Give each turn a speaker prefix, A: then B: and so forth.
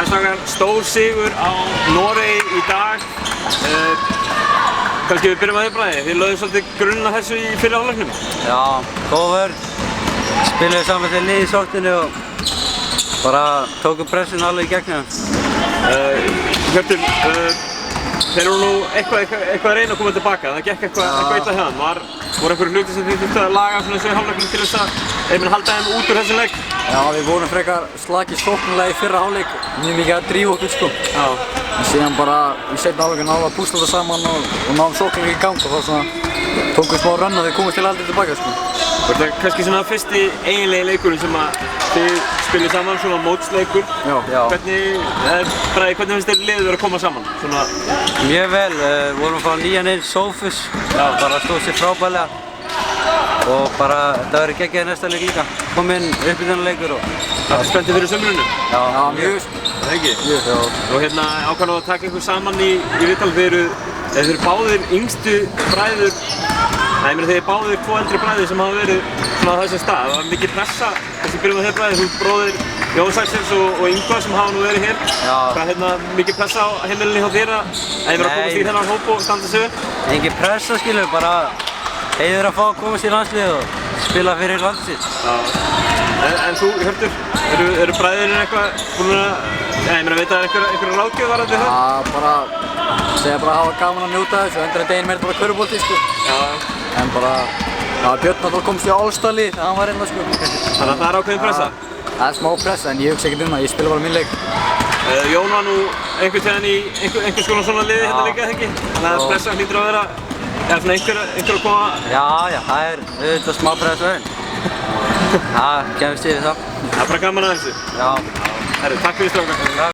A: Strákar, stór sigur á Noregi í dag. Kannski við byrjum að þér Bragi. Þið lögðu svolítið grunn að þessu í fyrri hálfleiknum.
B: Já, góð vörn. Spiluðu saman til lið í sókninni og bara tóku pressuna alveg í gegnum.
A: Hjörtur, þeir eru nú eitthvað að reyna að koma tilbaka. Það gekk eitthvað illa hjá þeim. Voru einhverju hluti sem þið þurftu að laga svona þessu í hálfleiknum til þess að halda þeim út úr þessum leik?
C: Já, við vorum frekar slakir sóknarlega í fyrra hálfleik. Mjög mikið að drífa okkur sko.
A: Já.
C: En síðan bara í seinni hálfleik náðum að púsla þetta saman og náðum sóknarlega í gang og þá svona tókum við smá rönn og við komumst til aldrei tilbaka sko.
A: Þetta er kannski svona fyrsti eiginlegi leikurinn sem að þið spilið saman, svona mótsleikur.
C: Já.
A: Bragi, hvernig finnst þér liðið vera að koma saman? Svona...
B: Mjög vel, vorum að fá nýjan inn Sófus, bara stóð sér frábærlega og bara þetta verður geggjað í næsta leik líka. Kom inn upp í þennan leikur og...
A: Það er spenntið fyrir sumrinu?
C: Já, mjög.
A: Það ekki? Mjög. Og hérna ákvæmlega að taka ykkur saman í viðtal, þeir eru báðir yngstu bræður. Nei, ég meina þeir eru báðir 2 eldri bræður sem hafa verið svona á þessum stað. Það var mikið pressa, kannski byrjum við þeir bræður, þú bróðir Jón Saxels og Ingvar sem hafa nú verið hér.
B: Já.
A: Hvað mikið pressa á heimilinu hjá þér að vera að komast í þennan hóp og standa sig vel?
B: Engin pressa skilur, bara heiður að fá að komast í landslið og spila fyrir landið sitt.
A: Já. En þú, Hjörtur, eru bræðirinn eitthvað búin að, ég meina veit að einhverja ráðgjöf varðandi það?
C: Já, segja bara að hafa gaman að njóta þessu, endur að deginn meira bara körfubolti sko.
A: Já.
C: En bara, Björn náttúrulega komst í All-Star-lið þegar hann var hérna sko.
A: Þannig að það er ákveðin pressa?
C: Það er smá pressa en ég hugsa ekkert það, ég spila bara minn leik.
A: Jón var nú einhvern tíðan í einhvers konar svona liði hérna líka, ekki? Þannig að pressa hlýtur að vera, eða svona einhver að koma...
B: Já, það er auðvitað smá pressa enn. Það kemst yfir það.
A: Það er bara gaman að þessu.
B: Já.
A: Herru, takk fyrir strákar.